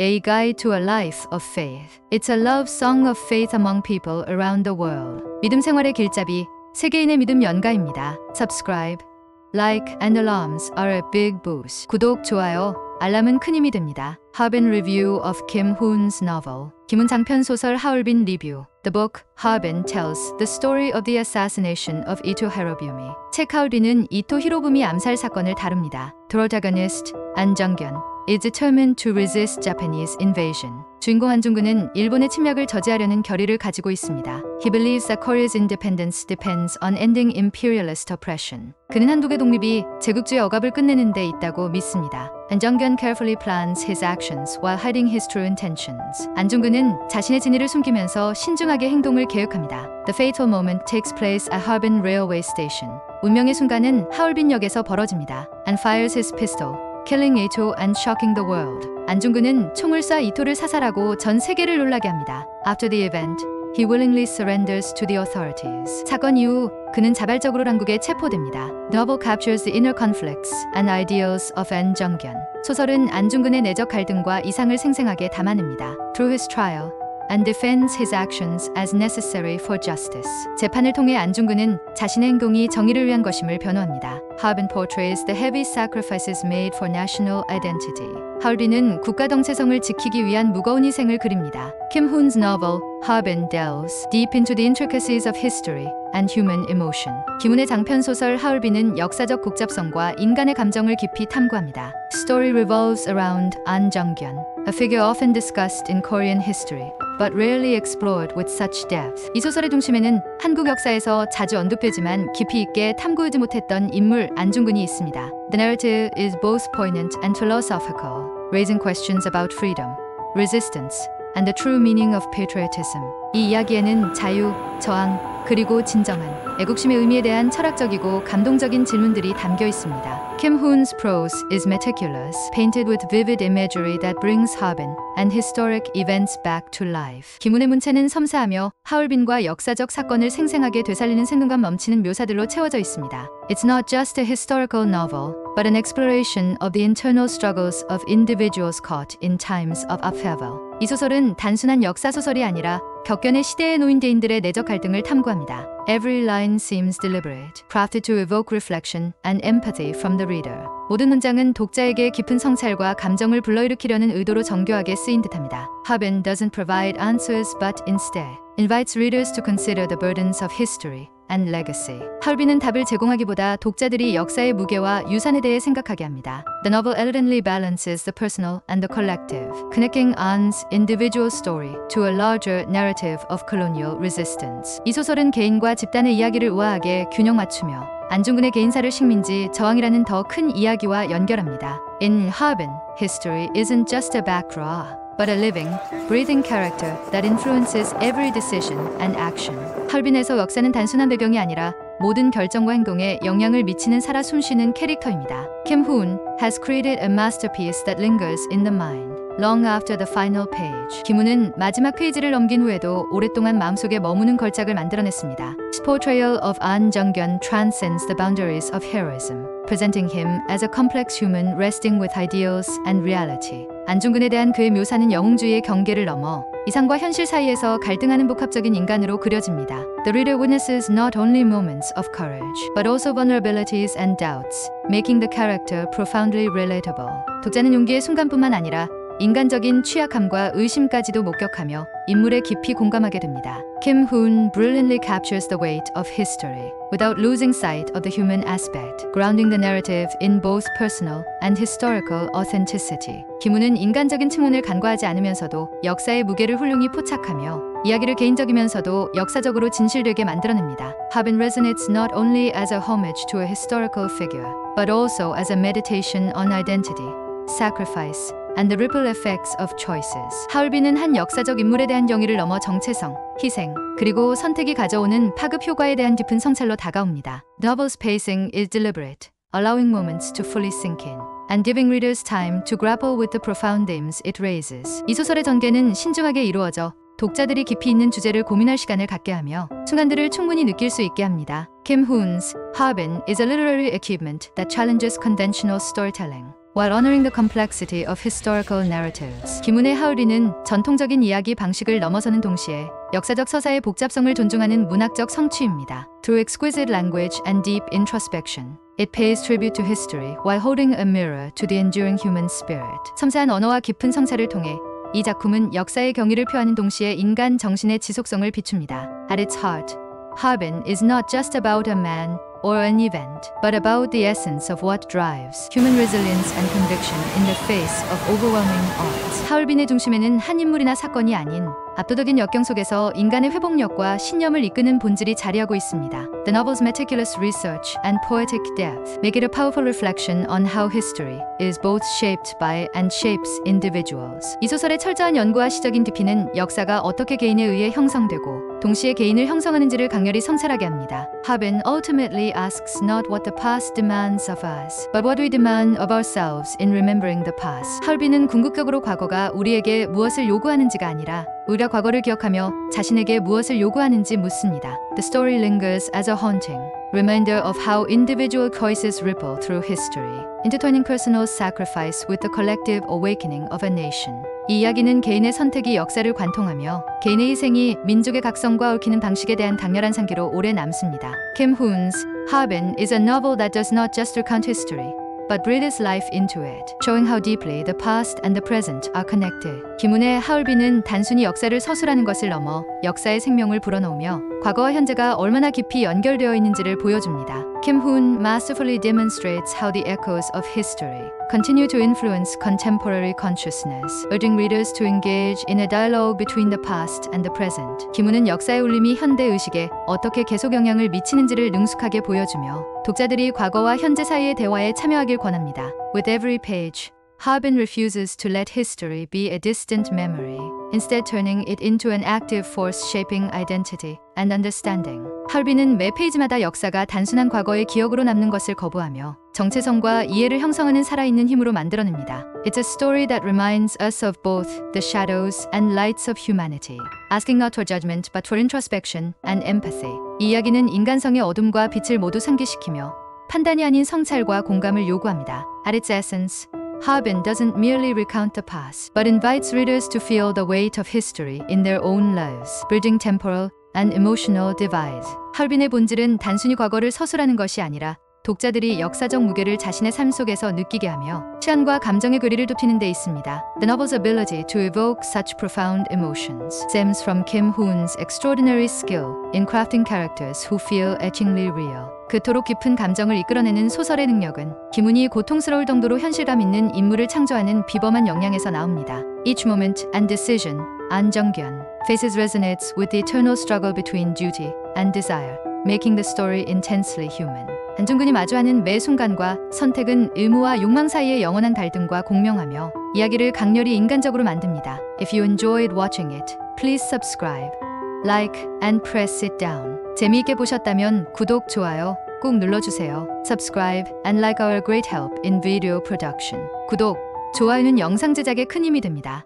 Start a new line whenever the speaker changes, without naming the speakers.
A Guide to a Life of Faith. It's a love song of faith among people around the world. 믿음 생활의 길잡이, 세계인의 믿음 연가입니다. Subscribe, like and alarms are a big boost. 구독, 좋아요, 알람은 큰 힘이 됩니다. Harbin Review of Kim Hoon's novel. 김훈 장편 소설 하얼빈 리뷰. The book Harbin tells the story of the assassination of Ito Hirobumi. 책 하얼빈은 이토 히로부미 암살 사건을 다룹니다. The protagonist 안정견 is determined to resist Japanese invasion. 주인공 안중근은 일본의 침략을 저지하려는 결의를 가지고 있습니다. He believes that Korea's independence depends on ending imperialist oppression. 그는 한국의 독립이 제국주의 억압을 끝내는 데 있다고 믿습니다. 안정견 carefully plans his actions while hiding his true intentions. 안중근은 자신의 진위를 숨기면서 신중하게 행동을 계획합니다. The fatal moment takes place at Harbin Railway Station. 운명의 순간은 하얼빈역에서 벌어집니다. And fires his pistol, killing Ito and shocking the world. 안중근은 총을 쏴 이토를 사살하고 전 세계를 놀라게 합니다. After the event, he willingly surrenders to the authorities. 사건 이후 그는 자발적으로 당국에 체포됩니다. The novel captures the inner conflicts and ideals of 안정견. 소설은 안중근의 내적 갈등과 이상을 생생하게 담아냅니다. Through his trial, and defends his actions as necessary for justice. 재판을 통해 안중근은 자신의 행동이 정의를 위한 것임을 변호합니다. Harbin portrays the heavy sacrifices made for national identity. 하얼빈은 국가 정체성을 지키기 위한 무거운 희생을 그립니다. Kim Hoon's novel Harbin delves deep into the intricacies of history and human emotion. 김훈의 장편 소설 하얼빈은 역사적 복잡성과 인간의 감정을 깊이 탐구합니다. Story revolves around 안정견, a figure often discussed in Korean history, but rarely explored with such depth. 이 소설의 중심에는 한국 역사에서 자주 언급되지만 깊이 있게 탐구하지 못했던 인물 안중근이 있습니다. The narrative is both poignant and philosophical, raising questions about freedom, resistance, and the true meaning of patriotism. 이 이야기에는 자유, 저항, 그리고 진정한 애국심의 의미에 대한 철학적이고 감동적인 질문들이 담겨 있습니다. Kim Hoon's prose is meticulous, painted with vivid imagery that brings Harbin and historic events back to life. 김훈의 문체는 섬세하며 하얼빈과 역사적 사건을 생생하게 되살리는 생동감 넘치는 묘사들로 채워져 있습니다. It's not just a historical novel, but an exploration of the internal struggles of individuals caught in times of upheaval. 이 소설은 단순한 역사 소설이 아니라 격변의 시대에 놓인 대인들의 내적 갈등을 탐구합니다. Every line seems deliberate, crafted to evoke reflection and empathy from the reader. 모든 문장은 독자에게 깊은 성찰과 감정을 불러일으키려는 의도로 정교하게 쓰인 듯합니다. Harbin doesn't provide answers but instead invites readers to consider the burdens of history and legacy. 하얼빈은 답을 제공하기보다 독자들이 역사의 무게와 유산에 대해 생각하게 합니다. The novel elegantly balances the personal and the collective, connecting An's individual story to a larger narrative of colonial resistance. 이 소설은 개인과 집단의 이야기를 우아하게 균형 맞추며 안중근의 개인사를 식민지 저항이라는 더 큰 이야기와 연결합니다. In Harbin, history isn't just a backdrop, but a living, breathing character that influences every decision and action. 하얼빈에서 역사는 단순한 배경이 아니라 모든 결정과 행동에 영향을 미치는 살아 숨쉬는 캐릭터입니다. Kim Hoon has created a masterpiece that lingers in the mind long after the final page. 김훈은 마지막 페이지를 넘긴 후에도 오랫동안 마음속에 머무는 걸작을 만들어냈습니다. His portrayal of An Jung-geon transcends the boundaries of heroism, presenting him as a complex human wrestling with ideals and reality. 안중근에 대한 그의 묘사는 영웅주의의 경계를 넘어 이상과 현실 사이에서 갈등하는 복합적인 인간으로 그려집니다. The reader witnesses not only moments of courage, but also vulnerabilities and doubts, making the character profoundly relatable. 독자는 용기의 순간뿐만 아니라 인간적인 취약함과 의심까지도 목격하며 인물에 깊이 공감하게 됩니다. Kim Hoon brilliantly captures the weight of history without losing sight of the human aspect, grounding the narrative in both personal and historical authenticity. 김훈은 인간적인 측면을 간과하지 않으면서도 역사의 무게를 훌륭히 포착하며 이야기를 개인적이면서도 역사적으로 진실되게 만들어냅니다. Harbin resonates not only as a homage to a historical figure, but also as a meditation on identity, sacrifice, and the ripple effects of choices. 하얼빈은 한 역사적 인물에 대한 경의를 넘어 정체성, 희생, 그리고 선택이 가져오는 파급 효과에 대한 깊은 성찰로 다가옵니다. The novel's pacing is deliberate, allowing moments to fully sink in, and giving readers time to grapple with the profound themes it raises. 이 소설의 전개는 신중하게 이루어져 독자들이 깊이 있는 주제를 고민할 시간을 갖게 하며 순간들을 충분히 느낄 수 있게 합니다. Kim Hoon's Harbin is a literary achievement that challenges conventional storytelling, while honoring the complexity of historical narratives. 김훈의 하울비는 전통적인 이야기 방식을 넘어서는 동시에 역사적 서사의 복잡성을 존중하는 문학적 성취입니다. Through exquisite language and deep introspection, it pays tribute to history while holding a mirror to the enduring human spirit. 섬세한 언어와 깊은 성사를 통해 이 작품은 역사의 경위를 표하는 동시에 인간 정신의 지속성을 비춥니다. At its heart, Harbin is not just about a man or an event, but about the essence of what drives human resilience and conviction in the face of overwhelming odds. 하울빈의 중심에는 한 인물이나 사건이 아닌 압도적인 역경 속에서 인간의 회복력과 신념을 이끄는 본질이 자리하고 있습니다. The novel's meticulous research and poetic depth make it a powerful reflection on how history is both shaped by and shapes individuals. 이 소설의 철저한 연구와 시적인 깊이는 역사가 어떻게 개인에 의해 형성되고 동시에 개인을 형성하는지를 강렬히 성찰하게 합니다. Harbin ultimately asks not what the past demands of us, but what we demand of ourselves in remembering the past. 하울빈은 궁극적으로 과거가 우리에게 무엇을 요구하는지가 아니라 우리가 과거를 기억하며 자신에게 무엇을 요구하는지 묻습니다. The story lingers as a haunting reminder of how individual choices ripple through history, intertwining personal sacrifice with the collective awakening of a nation. 이 이야기는 개인의 선택이 역사를 관통하며 개인의 희생이 민족의 각성과 얽히는 방식에 대한 강렬한 상기로 오래 남습니다. Kim Hoon's Harbin is a novel that does not just recount history, but breathes life into it, showing how deeply the past and the present are connected. 김훈의 하울빈은 단순히 역사를 서술하는 것을 넘어 역사의 생명을 불어넣으며 과거와 현재가 얼마나 깊이 연결되어 있는지를 보여줍니다. Kim Hoon masterfully demonstrates how the echoes of history continue to influence contemporary consciousness, urging readers to engage in a dialogue between the past and the present. 김훈은 역사의 울림이 현대 의식에 어떻게 계속 영향을 미치는지를 능숙하게 보여주며 독자들이 과거와 현재 사이의 대화에 참여하길 권합니다. With every page, Harbin refuses to let history be a distant memory, instead turning it into an active force shaping identity and understanding. 하울빈은 매 페이지마다 역사가 단순한 과거의 기억으로 남는 것을 거부하며 정체성과 이해를 형성하는 살아있는 힘으로 만들어냅니다. It's a story that reminds us of both the shadows and lights of humanity, asking not for judgment but for introspection and empathy. 이 이야기는 인간성의 어둠과 빛을 모두 상기시키며 판단이 아닌 성찰과 공감을 요구합니다. At its essence, Harbin doesn't merely recount the past, but invites readers to feel the weight of history in their own lives, bridging temporal and emotional divides. 하울빈의 본질은 단순히 과거를 서술하는 것이 아니라 독자들이 역사적 무게를 자신의 삶 속에서 느끼게 하며 시간과 감정의 괴리를 좁히는 데 있습니다. The novel's ability to evoke such profound emotions stems from Kim Hoon's extraordinary skill in crafting characters who feel etchingly real. 그토록 깊은 감정을 이끌어내는 소설의 능력은 김훈이 고통스러울 정도로 현실감 있는 인물을 창조하는 비범한 역량에서 나옵니다. Each moment and decision, 안정견, faces resonates with the eternal struggle between duty and desire, making the story intensely human. 안중근이 마주하는 매 순간과 선택은 의무와 욕망 사이의 영원한 갈등과 공명하며 이야기를 강렬히 인간적으로 만듭니다. If you enjoyed watching it, please subscribe, like, and press it down. 재미있게 보셨다면 구독, 좋아요 꼭 눌러주세요. Subscribe and like our great help in video production. 구독, 좋아요는 영상 제작에 큰 힘이 됩니다.